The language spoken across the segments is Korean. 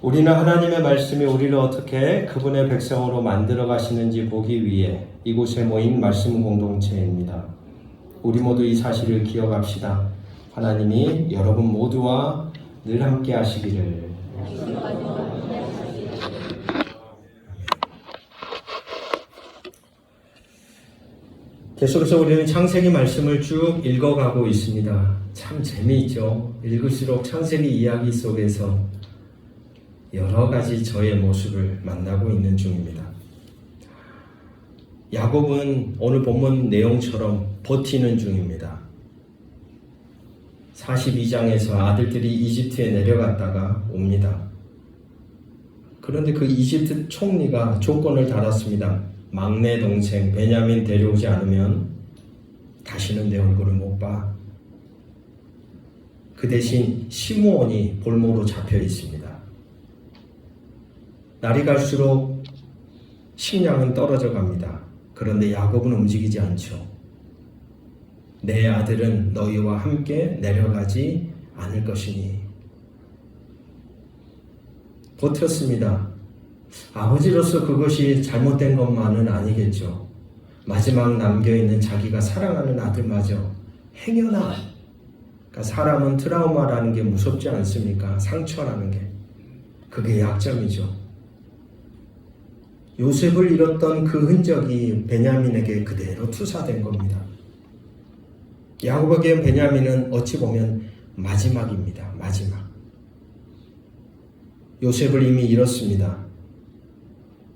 우리는 하나님의 말씀이 우리를 어떻게 그분의 백성으로 만들어 가시는지 보기 위해 이곳에 모인 말씀 공동체입니다. 우리 모두 이 사실을 기억합시다. 하나님이 여러분 모두와 늘 함께 하시기를. 계속해서 우리는 창세기 말씀을 쭉 읽어가고 있습니다. 참 재미있죠. 읽을수록 창세기 이야기 속에서 여러 가지 저의 모습을 만나고 있는 중입니다. 야곱은 오늘 본문 내용처럼 버티는 중입니다. 42장에서 아들들이 이집트에 내려갔다가 옵니다. 그런데 그 이집트 총리가 조건을 달았습니다. 막내 동생 베냐민 데려오지 않으면 다시는 내 얼굴을 못 봐. 그 대신 시므온이 볼모로 잡혀 있습니다. 날이 갈수록 식량은 떨어져 갑니다. 그런데 야곱은 움직이지 않죠. 내 아들은 너희와 함께 내려가지 않을 것이니. 버텼습니다. 아버지로서 그것이 잘못된 것만은 아니겠죠. 마지막 남겨있는 자기가 사랑하는 아들마저 행여나. 그러니까 사람은 트라우마라는 게 무섭지 않습니까? 상처라는 게. 그게 약점이죠. 요셉을 잃었던 그 흔적이 베냐민에게 그대로 투사된 겁니다. 야곱에게 베냐민은 어찌 보면 마지막입니다. 마지막. 요셉을 이미 잃었습니다.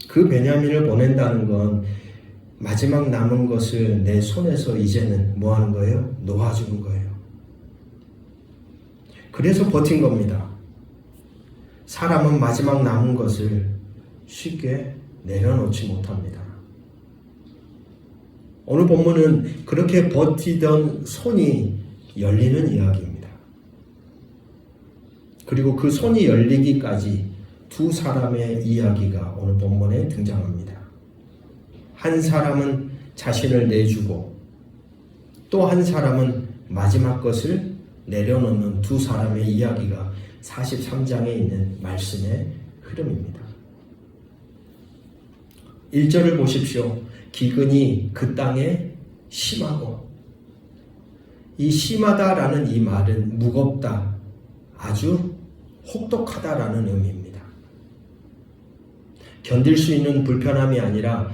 그 베냐민을 보낸다는 건 마지막 남은 것을 내 손에서 이제는 뭐 하는 거예요? 놓아주는 거예요. 그래서 버틴 겁니다. 사람은 마지막 남은 것을 쉽게 내려놓지 못합니다. 오늘 본문은 그렇게 버티던 손이 열리는 이야기입니다. 그리고 그 손이 열리기까지 두 사람의 이야기가 오늘 본문에 등장합니다. 한 사람은 자신을 내주고 또 한 사람은 마지막 것을 내려놓는 두 사람의 이야기가 43장에 있는 말씀의 흐름입니다. 1절을 보십시오. 기근이 그 땅에 심하고. 이 심하다라는 이 말은 무겁다, 아주 혹독하다라는 의미입니다. 견딜 수 있는 불편함이 아니라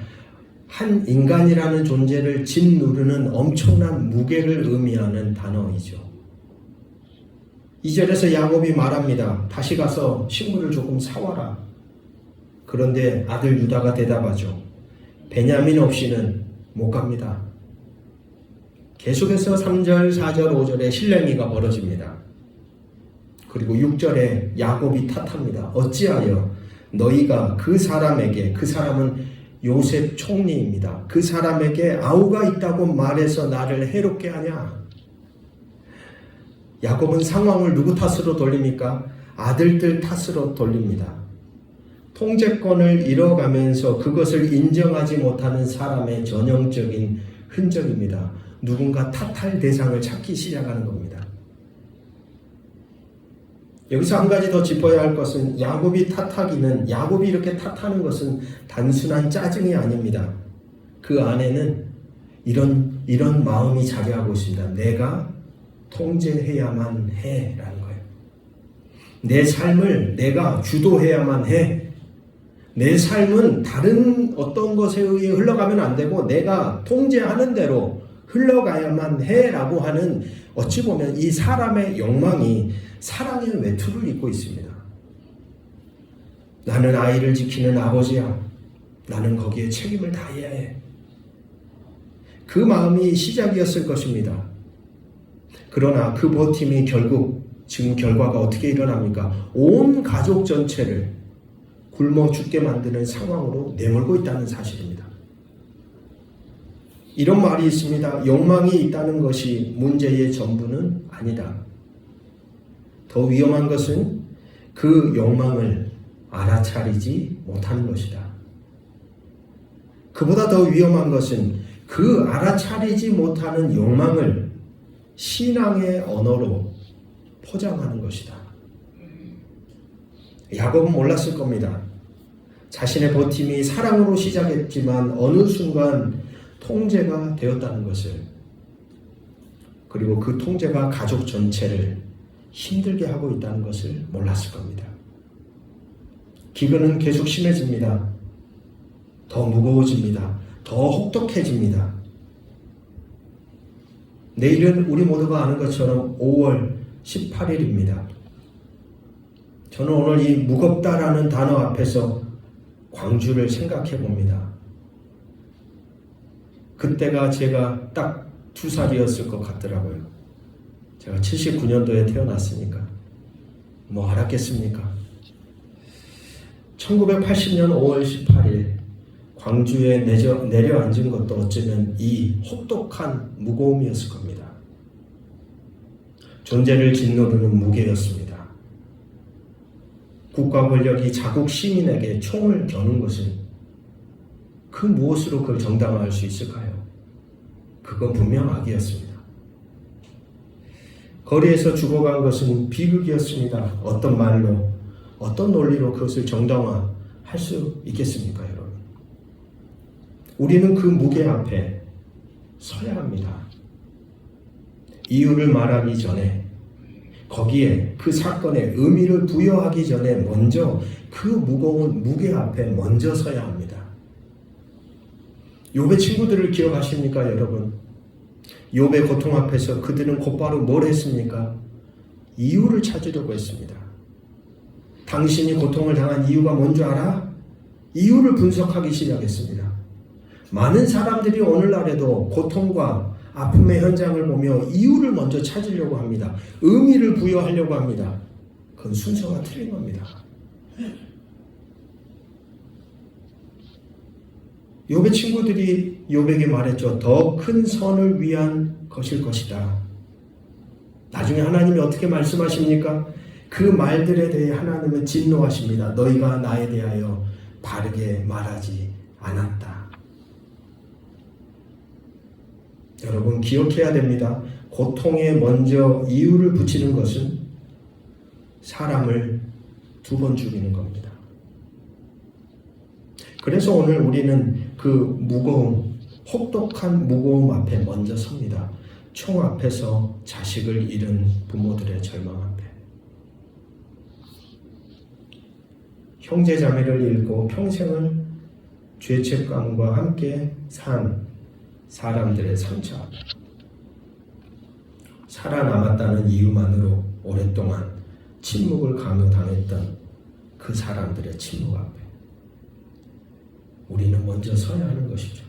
한 인간이라는 존재를 짓누르는 엄청난 무게를 의미하는 단어이죠. 2절에서 야곱이 말합니다. 다시 가서 식물을 조금 사와라. 그런데 아들 유다가 대답하죠. 베냐민 없이는 못 갑니다. 계속해서 3절, 4절, 5절에 실랭이가 벌어집니다. 그리고 6절에 야곱이 탓합니다. 어찌하여 너희가 그 사람에게, 그 사람은 요셉 총리입니다. 그 사람에게 아우가 있다고 말해서 나를 해롭게 하냐? 야곱은 상황을 누구 탓으로 돌립니까? 아들들 탓으로 돌립니다. 통제권을 잃어가면서 그것을 인정하지 못하는 사람의 전형적인 흔적입니다. 누군가 탓할 대상을 찾기 시작하는 겁니다. 여기서 한 가지 더 짚어야 할 것은 야곱이 이렇게 탓하는 것은 단순한 짜증이 아닙니다. 그 안에는 이런 마음이 자리하고 있습니다. 내가 통제해야만 해 라는 거예요. 내 삶을 내가 주도해야만 해. 내 삶은 다른 어떤 것에 의해 흘러가면 안 되고 내가 통제하는 대로 흘러가야만 해라고 하는 어찌 보면 이 사람의 욕망이 사랑의 외투를 입고 있습니다. 나는 아이를 지키는 아버지야. 나는 거기에 책임을 다해야 해. 그 마음이 시작이었을 것입니다. 그러나 그 버팀이 결국 지금 결과가 어떻게 일어납니까? 온 가족 전체를 굶어 죽게 만드는 상황으로 내몰고 있다는 사실입니다. 이런 말이 있습니다. 욕망이 있다는 것이 문제의 전부는 아니다. 더 위험한 것은 그 욕망을 알아차리지 못하는 것이다. 그보다 더 위험한 것은 그 알아차리지 못하는 욕망을 신앙의 언어로 포장하는 것이다. 야곱은 몰랐을 겁니다. 자신의 버팀이 사랑으로 시작했지만 어느 순간 통제가 되었다는 것을, 그리고 그 통제가 가족 전체를 힘들게 하고 있다는 것을 몰랐을 겁니다. 기근은 계속 심해집니다. 더 무거워집니다. 더 혹독해집니다. 내일은 우리 모두가 아는 것처럼 5월 18일입니다. 저는 오늘 이 무겁다라는 단어 앞에서 광주를 생각해 봅니다. 그때가 제가 딱 2살이었을 것 같더라고요. 제가 79년도에 태어났으니까 뭐 알았겠습니까? 1980년 5월 18일 광주에 내려앉은 것도 어쩌면 이 혹독한 무거움이었을 겁니다. 존재를 짓누르는 무게였습니다. 국가 권력이 자국 시민에게 총을 겨눈 것은 그 무엇으로 그걸 정당화할 수 있을까요? 그건 분명 악이었습니다. 거리에서 죽어간 것은 비극이었습니다. 어떤 말로, 어떤 논리로 그것을 정당화할 수 있겠습니까, 여러분? 우리는 그 무게 앞에 서야 합니다. 이유를 말하기 전에, 거기에 그 사건에 의미를 부여하기 전에 먼저 그 무거운 무게 앞에 먼저 서야 합니다. 욥의 친구들을 기억하십니까, 여러분? 욥의 고통 앞에서 그들은 곧바로 뭘 했습니까? 이유를 찾으려고 했습니다. 당신이 고통을 당한 이유가 뭔 줄 알아? 이유를 분석하기 시작했습니다. 많은 사람들이 오늘날에도 고통과 아픔의 현장을 보며 이유를 먼저 찾으려고 합니다. 의미를 부여하려고 합니다. 그건 순서가 틀린 겁니다. 욥의 친구들이 욥에게 말했죠. 더 큰 선을 위한 것일 것이다. 나중에 하나님이 어떻게 말씀하십니까? 그 말들에 대해 하나님은 진노하십니다. 너희가 나에 대하여 바르게 말하지 않았다. 여러분 기억해야 됩니다. 고통에 먼저 이유를 붙이는 것은 사람을 2번 죽이는 겁니다. 그래서 오늘 우리는 그 무거움, 혹독한 무거움 앞에 먼저 섭니다. 총 앞에서 자식을 잃은 부모들의 절망 앞에. 형제 자매를 잃고 평생을 죄책감과 함께 산 사람들의 상처 앞에. 살아남았다는 이유만으로 오랫동안 침묵을 강요당했던 그 사람들의 침묵 앞에 우리는 먼저 서야 하는 것이죠.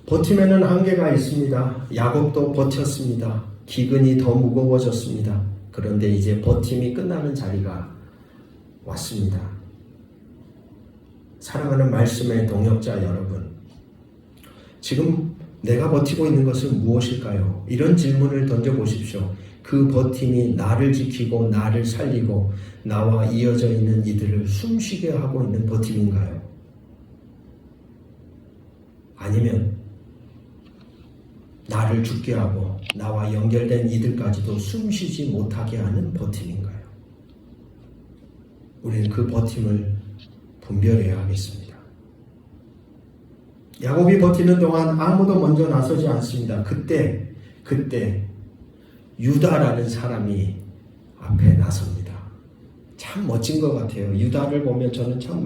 버팀에는 한계가 있습니다. 야곱도 버텼습니다. 기근이 더 무거워졌습니다. 그런데 이제 버팀이 끝나는 자리가 왔습니다. 사랑하는 말씀의 동역자 여러분, 지금 내가 버티고 있는 것은 무엇일까요? 이런 질문을 던져보십시오. 그 버팀이 나를 지키고 나를 살리고 나와 이어져 있는 이들을 숨쉬게 하고 있는 버팀인가요? 아니면 나를 죽게 하고 나와 연결된 이들까지도 숨쉬지 못하게 하는 버팀인가요? 우리는 그 버팀을 분별해야 하겠습니다. 야곱이 버티는 동안 아무도 먼저 나서지 않습니다. 그때 유다라는 사람이 앞에 나섭니다. 참 멋진 것 같아요. 유다를 보면 저는 참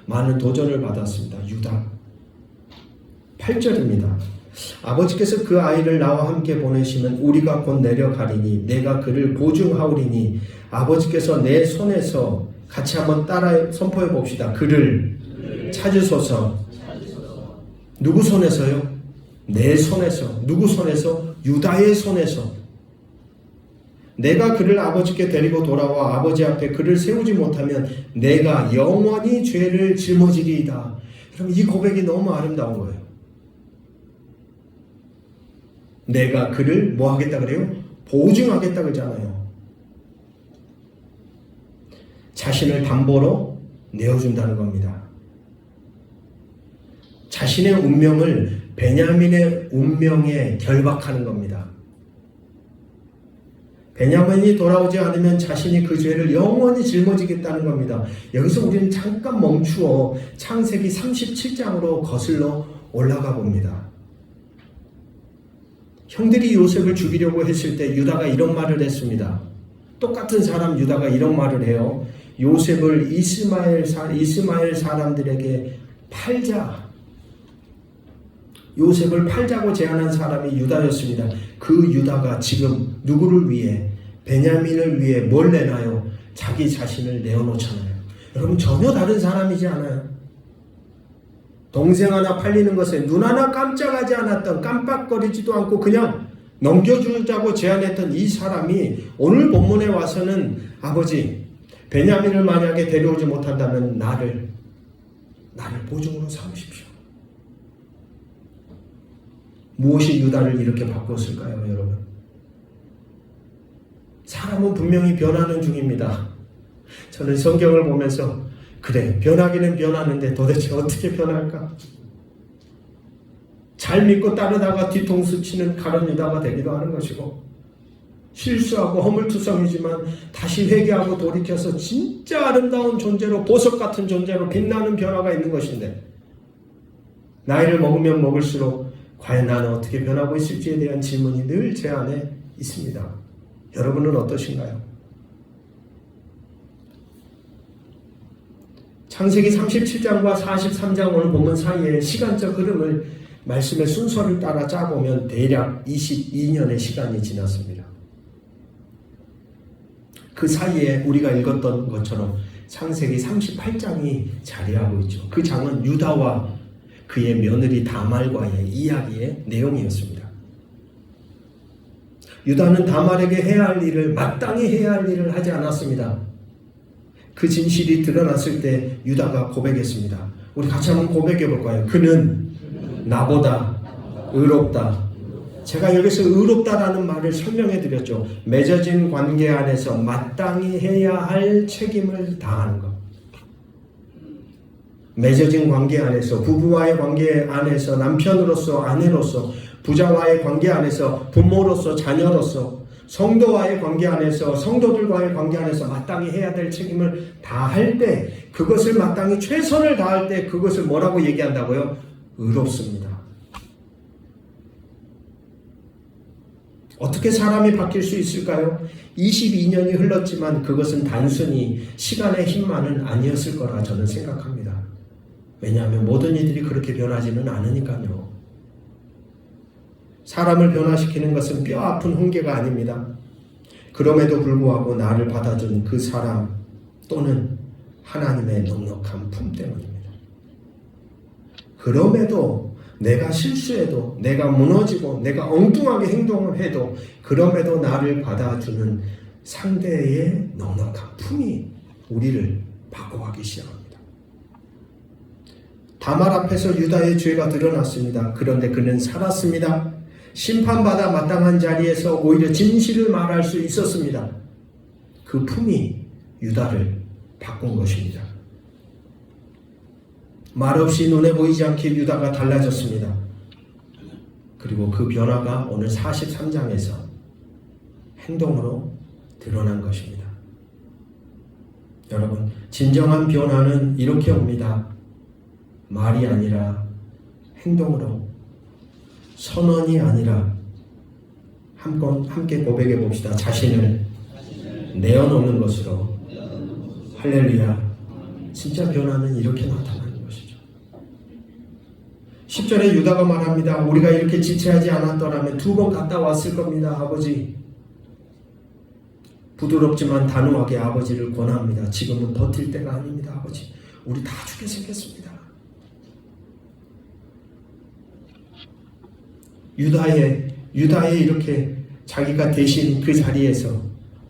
많은 도전을 받았습니다. 유다 8절입니다. 아버지께서 그 아이를 나와 함께 보내시면 우리가 곧 내려가리니 내가 그를 보증하오리니 아버지께서 내 손에서 같이 한번 따라 선포해 봅시다. 그를 찾으소서. 누구 손에서요? 내 손에서. 누구 손에서? 유다의 손에서. 내가 그를 아버지께 데리고 돌아와 아버지 앞에 그를 세우지 못하면 내가 영원히 죄를 짊어지리이다. 그럼 이 고백이 너무 아름다운 거예요. 내가 그를 뭐 하겠다 그래요? 보증하겠다 그러잖아요. 자신을 담보로 내어준다는 겁니다. 자신의 운명을 베냐민의 운명에 결박하는 겁니다. 베냐민이 돌아오지 않으면 자신이 그 죄를 영원히 짊어지겠다는 겁니다. 여기서 우리는 잠깐 멈추어 창세기 37장으로 거슬러 올라가 봅니다. 형들이 요셉을 죽이려고 했을 때 유다가 이런 말을 했습니다. 똑같은 사람 유다가 이런 말을 해요. 요셉을 이스마엘 사람들에게 팔자. 요셉을 팔자고 제안한 사람이 유다였습니다. 그 유다가 지금 누구를 위해, 베냐민을 위해 뭘 내나요? 자기 자신을 내어놓잖아요. 여러분, 전혀 다른 사람이지 않아요. 동생 하나 팔리는 것에 눈 하나 깜짝하지 않았던, 깜빡거리지도 않고 그냥 넘겨주자고 제안했던 이 사람이 오늘 본문에 와서는 아버지, 베냐민을 만약에 데려오지 못한다면 나를 보증으로 삼으십시오. 무엇이 유다를 이렇게 바꿨을까요, 여러분? 사람은 분명히 변하는 중입니다. 저는 성경을 보면서 그래, 변하기는 변하는데 도대체 어떻게 변할까? 잘 믿고 따르다가 뒤통수 치는 가련 유다가 되기도 하는 것이고, 실수하고 허물투성이지만 다시 회개하고 돌이켜서 진짜 아름다운 존재로, 보석 같은 존재로 빛나는 변화가 있는 것인데, 나이를 먹으면 먹을수록 과연 나는 어떻게 변하고 있을지에 대한 질문이 늘 제 안에 있습니다. 여러분은 어떠신가요? 창세기 37장과 43장 오늘 본문 사이의 시간적 흐름을, 말씀의 순서를 따라 짜보면 대략 22년의 시간이 지났습니다. 그 사이에 우리가 읽었던 것처럼 창세기 38장이 자리하고 있죠. 그 장은 유다와 그의 며느리 다말과의 이야기의 내용이었습니다. 유다는 다말에게 해야 할 일을, 마땅히 해야 할 일을 하지 않았습니다. 그 진실이 드러났을 때 유다가 고백했습니다. 우리 같이 한번 고백해 볼까요? 그는 나보다 의롭다. 제가 여기서 의롭다라는 말을 설명해 드렸죠. 맺어진 관계 안에서 마땅히 해야 할 책임을 다하는 것. 맺어진 관계 안에서, 부부와의 관계 안에서, 남편으로서, 아내로서, 부자와의 관계 안에서, 부모로서, 자녀로서, 성도와의 관계 안에서, 성도들과의 관계 안에서 마땅히 해야 될 책임을 다할 때, 그것을 마땅히 최선을 다할 때 그것을 뭐라고 얘기한다고요? 의롭습니다. 어떻게 사람이 바뀔 수 있을까요? 22년이 흘렀지만 그것은 단순히 시간의 힘만은 아니었을 거라 저는 생각합니다. 왜냐하면 모든 이들이 그렇게 변하지는 않으니까요. 사람을 변화시키는 것은 뼈 아픈 훈계가 아닙니다. 그럼에도 불구하고 나를 받아준 그 사람 또는 하나님의 넉넉한 품 때문입니다. 그럼에도 내가 실수해도, 내가 무너지고, 내가 엉뚱하게 행동을 해도, 그럼에도 나를 받아주는 상대의 넉넉한 품이 우리를 바꿔가기 시작합니다. 다말 앞에서 유다의 죄가 드러났습니다. 그런데 그는 살았습니다. 심판받아 마땅한 자리에서 오히려 진실을 말할 수 있었습니다. 그 품이 유다를 바꾼 것입니다. 말없이 눈에 보이지 않게 유다가 달라졌습니다. 그리고 그 변화가 오늘 43장에서 행동으로 드러난 것입니다. 여러분, 진정한 변화는 이렇게 옵니다. 말이 아니라 행동으로, 선언이 아니라 함께 고백해 봅시다. 자신을 내어놓는 것으로. 할렐루야. 진짜 변화는 이렇게 나타나는 것이죠. 10절에 유다가 말합니다. 우리가 이렇게 지체하지 않았더라면 2번 갔다 왔을 겁니다. 아버지. 부드럽지만 단호하게 아버지를 권합니다. 지금은 버틸 때가 아닙니다. 아버지, 우리 다 죽게 생겼습니다. 유다의 이렇게 자기가 대신 그 자리에서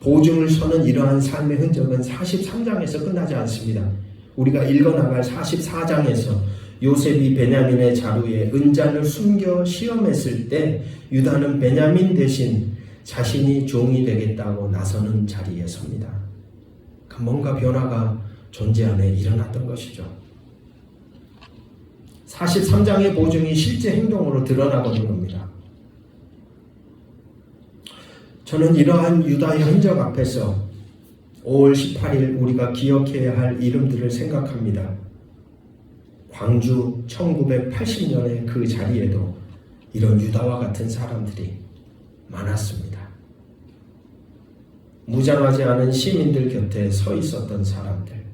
보증을 서는 이러한 삶의 흔적은 43장에서 끝나지 않습니다. 우리가 읽어나갈 44장에서 요셉이 베냐민의 자루에 은잔을 숨겨 시험했을 때 유다는 베냐민 대신 자신이 종이 되겠다고 나서는 자리에 섭니다. 뭔가 변화가 존재 안에 일어났던 것이죠. 43장의 보증이 실제 행동으로 드러나버린 겁니다. 저는 이러한 유다의 흔적 앞에서 5월 18일 우리가 기억해야 할 이름들을 생각합니다. 광주 1980년의 그 자리에도 이런 유다와 같은 사람들이 많았습니다. 무장하지 않은 시민들 곁에 서 있었던 사람들,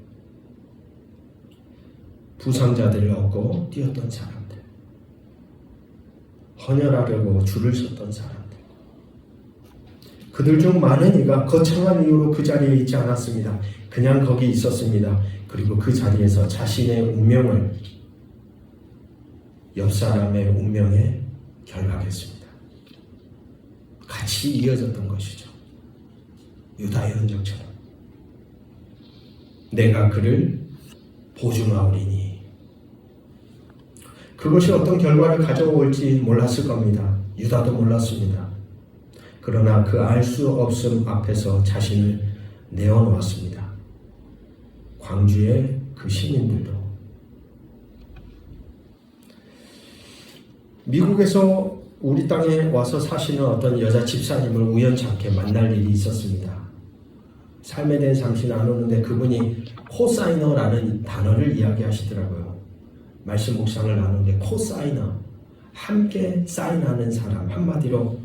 부상자들을 업고 뛰었던 사람들, 헌혈하려고 줄을 섰던 사람들, 그들 중 많은 이가 거창한 이유로 그 자리에 있지 않았습니다. 그냥 거기 있었습니다. 그리고 그 자리에서 자신의 운명을 옆 사람의 운명에 결박했습니다. 같이 이어졌던 것이죠. 유다의 흔적처럼. 내가 그를 보증하오리니. 그것이 어떤 결과를 가져올지 몰랐을 겁니다. 유다도 몰랐습니다. 그러나 그 알 수 없음 앞에서 자신을 내어놓았습니다. 광주의 그 시민들도. 미국에서 우리 땅에 와서 사시는 어떤 여자 집사님을 우연찮게 만날 일이 있었습니다. 삶에 대해 잠시 나누는데 그분이 코사이너라는 단어를 이야기하시더라고요. 말씀 묵상을 나누는데 코사이너, 함께 사인하는 사람, 한마디로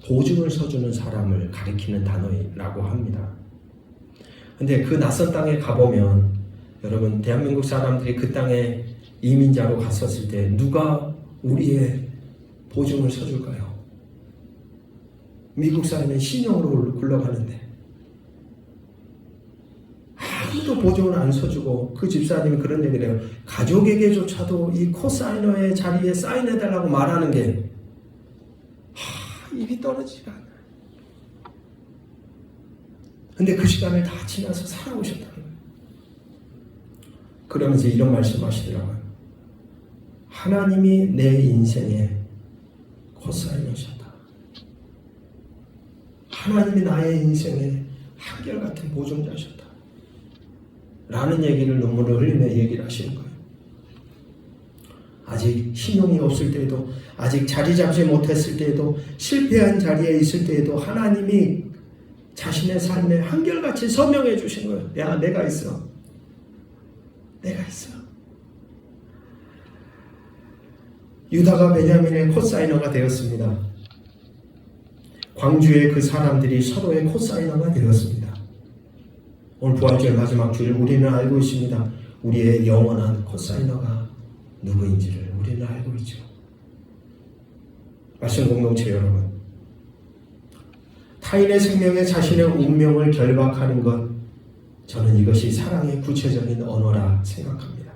보증을 서주는 사람을 가리키는 단어라고 합니다. 근데 그 낯선 땅에 가보면 여러분, 대한민국 사람들이 그 땅에 이민자로 갔었을 때 누가 우리의 보증을 서줄까요? 미국 사람은 신용으로 굴러가는데 아무도 보증을 안 서주고 그 집사님이 그런 얘기를 해요. 가족에게조차도 이 코사이너의 자리에 사인해달라고 말하는 게 입이 떨어지지가 않아요. 근데 그 시간을 다 지나서 살아오셨다는 거예요. 그러면서 이런 말씀하시더라고요. 하나님이 내 인생에 코사이너셨다. 하나님이 나의 인생에 한결같은 보증자셨다. 라는 얘기를 눈물을 흘리며 얘기를 하시는 거예요. 아직 신용이 없을 때에도, 아직 자리 잡지 못했을 때에도, 실패한 자리에 있을 때에도 하나님이 자신의 삶에 한결같이 서명해 주신 거예요. 야, 내가 있어. 내가 있어. 유다가 베냐민의 코사이너가 되었습니다. 광주의 그 사람들이 서로의 코사이너가 되었습니다. 오늘 부활절 마지막 주일 우리는 알고 있습니다. 우리의 영원한 코사이너가 누구인지를 우리는 알고 있죠. 말씀 공동체 여러분, 타인의 생명에 자신의 운명을 결박하는 것, 저는 이것이 사랑의 구체적인 언어라 생각합니다.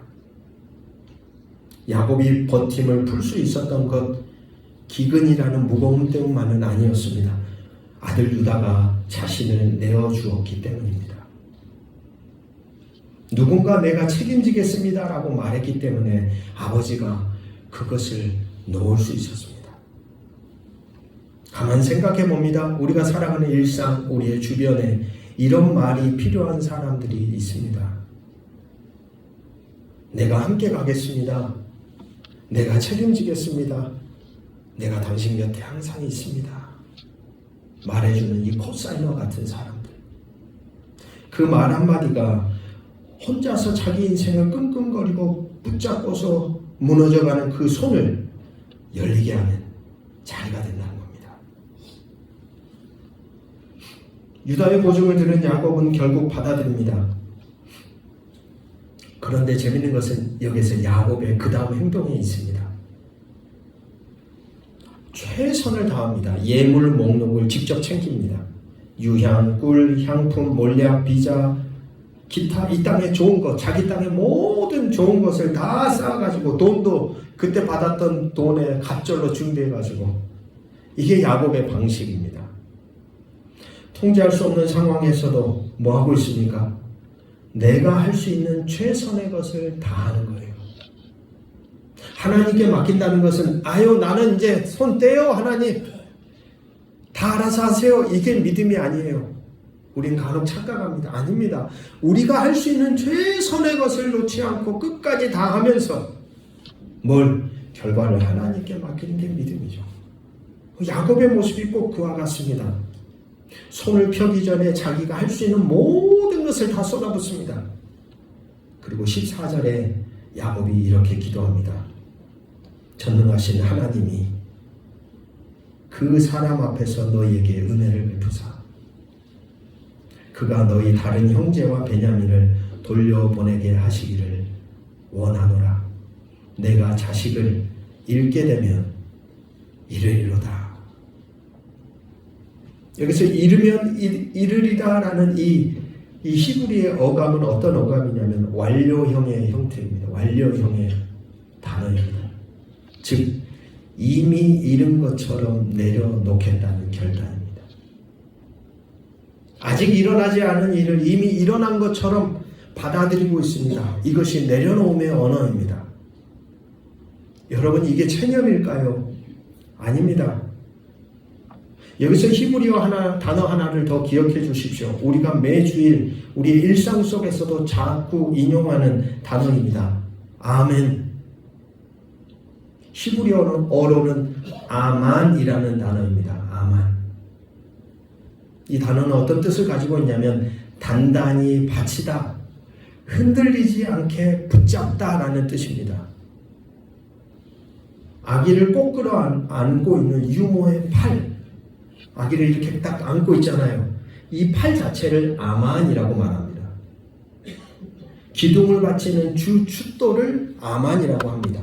야곱이 버팀을 풀 수 있었던 것, 기근이라는 무거움 때문만은 아니었습니다. 아들 유다가 자신을 내어주었기 때문입니다. 누군가 내가 책임지겠습니다 라고 말했기 때문에 아버지가 그것을 놓을 수 있었습니다. 가만 생각해 봅니다. 우리가 살아가는 일상, 우리의 주변에 이런 말이 필요한 사람들이 있습니다. 내가 함께 가겠습니다. 내가 책임지겠습니다. 내가 당신 곁에 항상 있습니다. 말해주는 이 코사이너 같은 사람들. 그 말 한마디가 혼자서 자기 인생을 끙끙거리고 붙잡고서 무너져가는 그 손을 열리게 하는 자리가 된다는 겁니다. 유다의 보증을 들은 야곱은 결국 받아들입니다. 그런데 재밌는 것은 여기서 야곱의 그 다음 행동에 있습니다. 최선을 다합니다. 예물 목록을 직접 챙깁니다. 유향, 꿀, 향품, 몰약, 비자, 기타 이 땅에 좋은 것, 자기 땅에 모든 좋은 것을 다 쌓아가지고 돈도 그때 받았던 돈에 갑절로 준비해가지고, 이게 야곱의 방식입니다. 통제할 수 없는 상황에서도 뭐 하고 있습니까? 내가 할 수 있는 최선의 것을 다 하는 거예요. 하나님께 맡긴다는 것은 아유 나는 이제 손 떼요 하나님 다 알아서 하세요, 이게 믿음이 아니에요. 우린 간혹 착각합니다. 아닙니다. 우리가 할 수 있는 최선의 것을 놓지 않고 끝까지 다 하면서 뭘? 결과를 하나님께 맡기는 게 믿음이죠. 야곱의 모습이 꼭 그와 같습니다. 손을 펴기 전에 자기가 할 수 있는 모든 것을 다 쏟아붓습니다. 그리고 14절에 야곱이 이렇게 기도합니다. 전능하신 하나님이 그 사람 앞에서 너희에게 은혜를 베푸사 그가 너희 다른 형제와 베냐민을 돌려보내게 하시기를 원하노라. 내가 자식을 잃게 되면 이르리로다. 여기서 잃으면 이르리다라는 이 히브리의 어감은 어떤 어감이냐면 완료형의 형태입니다. 완료형의 단어입니다. 즉 이미 잃은 것처럼 내려놓겠다는 결단입니다. 아직 일어나지 않은 일을 이미 일어난 것처럼 받아들이고 있습니다. 이것이 내려놓음의 언어입니다. 여러분, 이게 체념일까요? 아닙니다. 여기서 히브리어 단어 하나를 더 기억해 주십시오. 우리가 매주일 우리의 일상 속에서도 자꾸 인용하는 단어입니다. 아멘. 히브리어로는 아만이라는 단어입니다. 아만. 이 단어는 어떤 뜻을 가지고 있냐면 단단히 받치다, 흔들리지 않게 붙잡다라는 뜻입니다. 아기를 꼭 끌어안고 있는 유모의 팔, 아기를 이렇게 딱 안고 있잖아요. 이 팔 자체를 아만이라고 말합니다. 기둥을 받치는 주 춧돌을 아만이라고 합니다.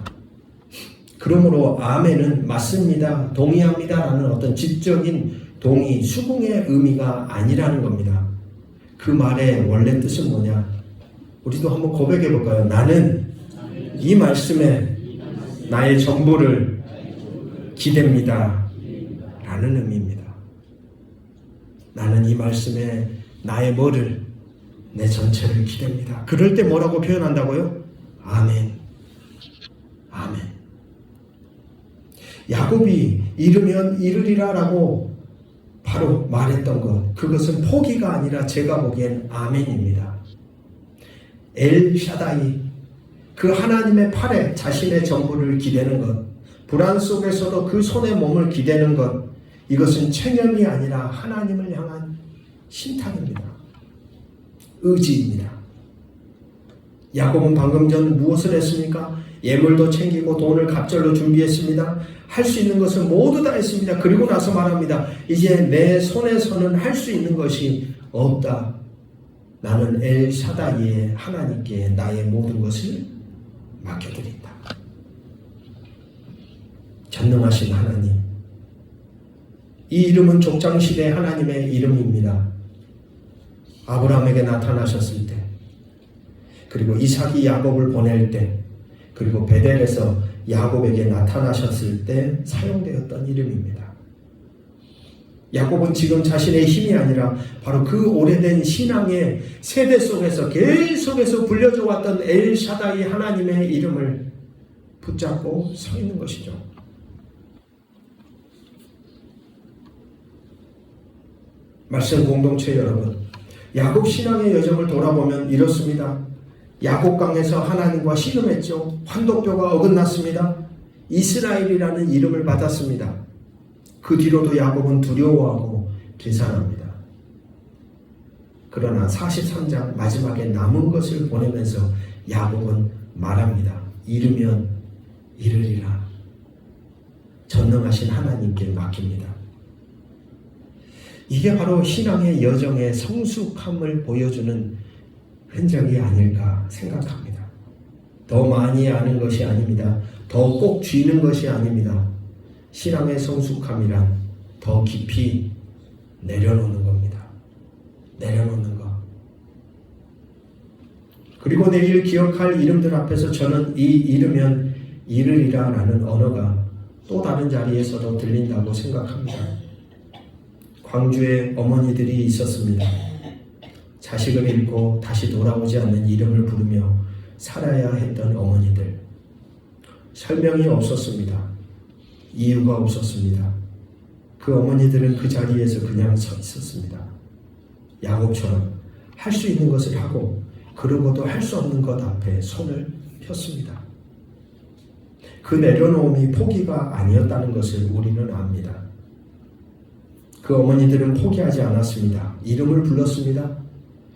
그러므로 아멘은 맞습니다, 동의합니다 라는 어떤 지적인 동의, 수긍의 의미가 아니라는 겁니다. 그 말의 원래 뜻은 뭐냐? 우리도 한번 고백해 볼까요? 나는 이 말씀에 나의 전부를 기댑니다 라는 의미입니다. 나는 이 말씀에 나의 뭐를? 내 전체를 기댑니다. 그럴 때 뭐라고 표현한다고요? 아멘. 아멘. 야곱이 잃으면 이르리라 라고 바로 말했던 것, 그것은 포기가 아니라 제가 보기엔 아멘입니다. 엘샤다이, 그 하나님의 팔에 자신의 전부를 기대는 것, 불안 속에서도 그 손에 몸을 기대는 것, 이것은 체념이 아니라 하나님을 향한 신탁입니다. 의지입니다. 야곱은 방금 전 무엇을 했습니까? 예물도 챙기고 돈을 갑절로 준비했습니다. 할 수 있는 것을 모두 다 했습니다. 그리고 나서 말합니다. 이제 내 손에서는 할 수 있는 것이 없다. 나는 엘샤다이의 하나님께 나의 모든 것을 맡겨드린다. 전능하신 하나님, 이 이름은 족장시대 하나님의 이름입니다. 아브라함에게 나타나셨을 때, 그리고 이삭이 야곱을 보낼 때, 그리고 베델에서 야곱에게 나타나셨을 때 사용되었던 이름입니다. 야곱은 지금 자신의 힘이 아니라 바로 그 오래된 신앙의 세대 속에서 계속해서 불려져 왔던 엘샤다이 하나님의 이름을 붙잡고 서 있는 것이죠. 말씀 공동체 여러분, 야곱 신앙의 여정을 돌아보면 이렇습니다. 야곱강에서 하나님과 씨름했죠. 환도뼈가 어긋났습니다. 이스라엘이라는 이름을 받았습니다. 그 뒤로도 야곱은 두려워하고 계산합니다. 그러나 43장 마지막에 남은 것을 보내면서 야곱은 말합니다. 잃으면 이르리라. 전능하신 하나님께 맡깁니다. 이게 바로 신앙의 여정의 성숙함을 보여주는 흔적이 아닐까 생각합니다. 더 많이 아는 것이 아닙니다. 더 꼭 쥐는 것이 아닙니다. 신앙의 성숙함이란 더 깊이 내려놓는 겁니다. 내려놓는 것. 그리고 내일 기억할 이름들 앞에서 저는 이 잃으면 이르리라 라는 언어가 또 다른 자리에서도 들린다고 생각합니다. 광주에 어머니들이 있었습니다. 자식을 잃고 다시 돌아오지 않는 이름을 부르며 살아야 했던 어머니들. 설명이 없었습니다. 이유가 없었습니다. 그 어머니들은 그 자리에서 그냥 서 있었습니다. 야곱처럼 할 수 있는 것을 하고 그러고도 할 수 없는 것 앞에 손을 폈습니다. 그 내려놓음이 포기가 아니었다는 것을 우리는 압니다. 그 어머니들은 포기하지 않았습니다. 이름을 불렀습니다.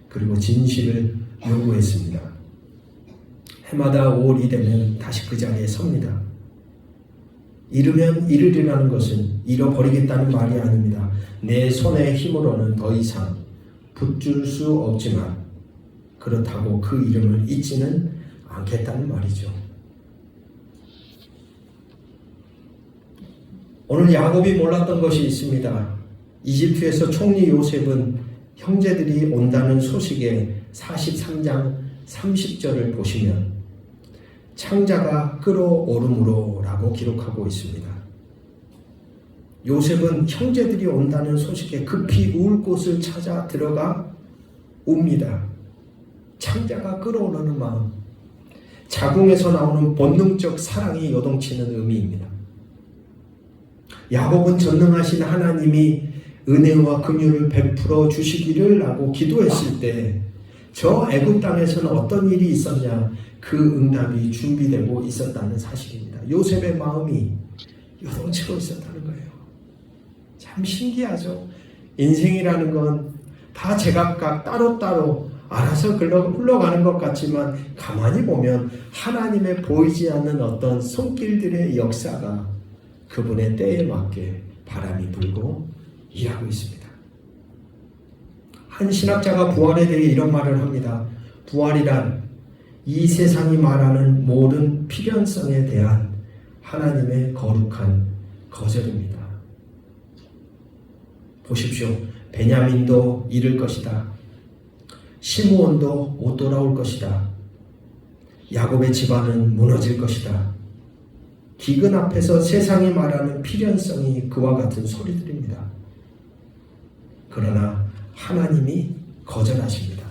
그리고 진실을 요구했습니다. 해마다 5월이 되면 다시 그 자리에 섭니다. 잃으면 잃으리라는 것은 잃어버리겠다는 말이 아닙니다. 내 손의 힘으로는 더 이상 붙줄 수 없지만 그렇다고 그 이름을 잊지는 않겠다는 말이죠. 오늘 야곱이 몰랐던 것이 있습니다. 이집트에서 총리 요셉은 형제들이 온다는 소식에 43장 30절을 보시면 창자가 끓어오르므로 라고 기록하고 있습니다. 요셉은 형제들이 온다는 소식에 급히 울 곳을 찾아 들어가 웁니다. 창자가 끓어오르는 마음, 자궁에서 나오는 본능적 사랑이 요동치는 의미입니다. 야곱은 전능하신 하나님이 은혜와 긍휼을 베풀어 주시기를 하고 기도했을 때 저 애굽 땅에서는 어떤 일이 있었냐, 그 응답이 준비되고 있었다는 사실입니다. 요셉의 마음이 요동치고 있었다는 거예요. 참 신기하죠. 인생이라는 건 다 제각각 따로따로 알아서 흘러가는 것 같지만 가만히 보면 하나님의 보이지 않는 어떤 손길들의 역사가 그분의 때에 맞게 바람이 불고 일하고 있습니다. 한 신학자가 부활에 대해 이런 말을 합니다. 부활이란 이 세상이 말하는 모든 필연성에 대한 하나님의 거룩한 거절입니다. 보십시오. 베냐민도 잃을 것이다. 시므온도 못 돌아올 것이다. 야곱의 집안은 무너질 것이다. 기근 앞에서 세상이 말하는 필연성이 그와 같은 소리들입니다. 그러나 하나님이 거절하십니다.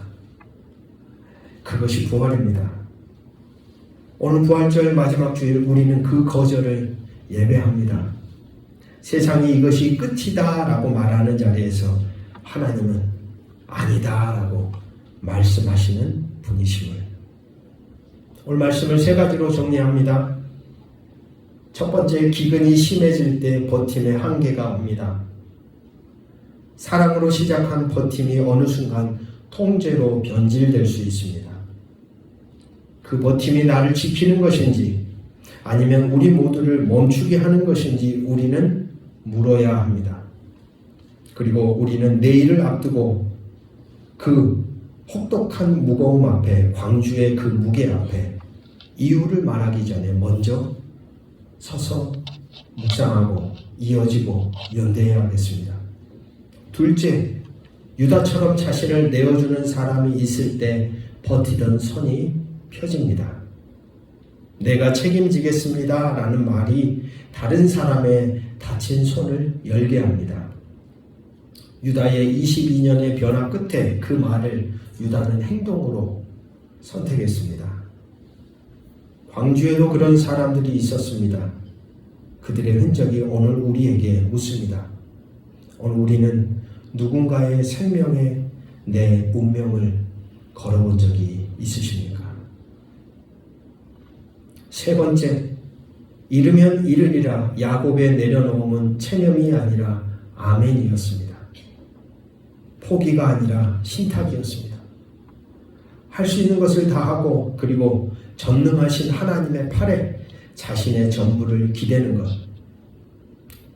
그것이 부활입니다. 오늘 부활절 마지막 주일 우리는 그 거절을 예배합니다. 세상이 이것이 끝이다 라고 말하는 자리에서 하나님은 아니다 라고 말씀하시는 분이심을. 오늘 말씀을 세 가지로 정리합니다. 첫 번째, 기근이 심해질 때 버팀의 한계가 옵니다. 사랑으로 시작한 버팀이 어느 순간 통제로 변질될 수 있습니다. 그 버팀이 나를 지키는 것인지 아니면 우리 모두를 멈추게 하는 것인지 우리는 물어야 합니다. 그리고 우리는 내일을 앞두고 그 혹독한 무거움 앞에, 광주의 그 무게 앞에 이유를 말하기 전에 먼저 서서 묵상하고 이어지고 연대해야 하겠습니다. 둘째, 유다처럼 자신을 내어주는 사람이 있을 때 버티던 손이 펴집니다. 내가 책임지겠습니다 라는 말이 다른 사람의 다친 손을 열게 합니다. 유다의 22년의 변화 끝에 그 말을 유다는 행동으로 선택했습니다. 광주에도 그런 사람들이 있었습니다. 그들의 흔적이 오늘 우리에게 묻습니다. 오늘 우리는 누군가의 생명에 내 운명을 걸어본 적이 있으십니까? 세 번째, 잃으면 잃으리라 야곱의 내려놓음은 체념이 아니라 아멘이었습니다. 포기가 아니라 신탁이었습니다. 할 수 있는 것을 다하고 그리고 전능하신 하나님의 팔에 자신의 전부를 기대는 것.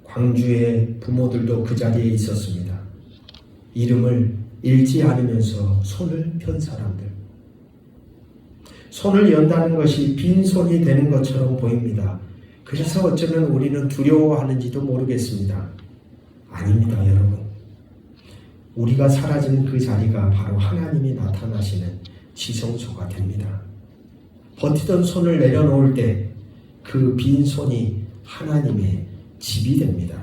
광주의 부모들도 그 자리에 있었습니다. 이름을 잃지 않으면서 손을 편 사람들. 손을 연다는 것이 빈손이 되는 것처럼 보입니다. 그래서 어쩌면 우리는 두려워하는지도 모르겠습니다. 아닙니다, 여러분. 우리가 사라지는 그 자리가 바로 하나님이 나타나시는 지성소가 됩니다. 버티던 손을 내려놓을 때 그 빈손이 하나님의 집이 됩니다.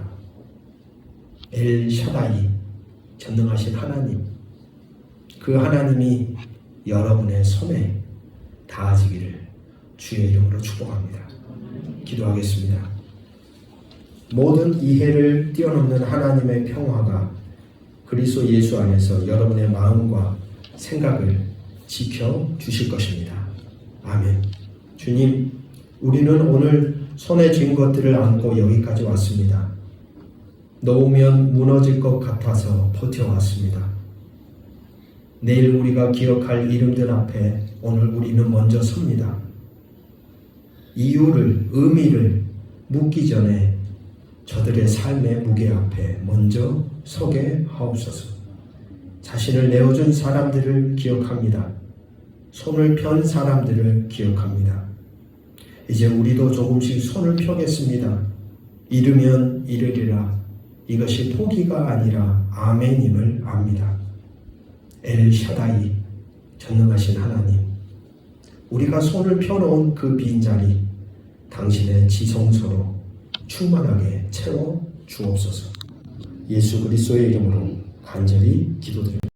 엘 샤다이, 전능하신 하나님, 그 하나님이 여러분의 손에 닿아지기를 주의 이름으로 축복합니다. 기도하겠습니다. 모든 이해를 뛰어넘는 하나님의 평화가 그리스도 예수 안에서 여러분의 마음과 생각을 지켜주실 것입니다. 아멘. 주님, 우리는 오늘 손에 쥔 것들을 안고 여기까지 왔습니다. 놓으면 무너질 것 같아서 버텨왔습니다. 내일 우리가 기억할 이름들 앞에 오늘 우리는 먼저 섭니다. 이유를, 의미를 묻기 전에 저들의 삶의 무게 앞에 먼저 서게 하옵소서. 자신을 내어준 사람들을 기억합니다. 손을 편 사람들을 기억합니다. 이제 우리도 조금씩 손을 펴겠습니다. 이르면 이르리라. 이것이 포기가 아니라 아멘임을 압니다. 엘샤다이, 전능하신 하나님, 우리가 손을 펴놓은 그 빈자리 당신의 지성소로 충만하게 채워 주옵소서. 예수 그리스도의 이름으로 간절히 기도드립니다.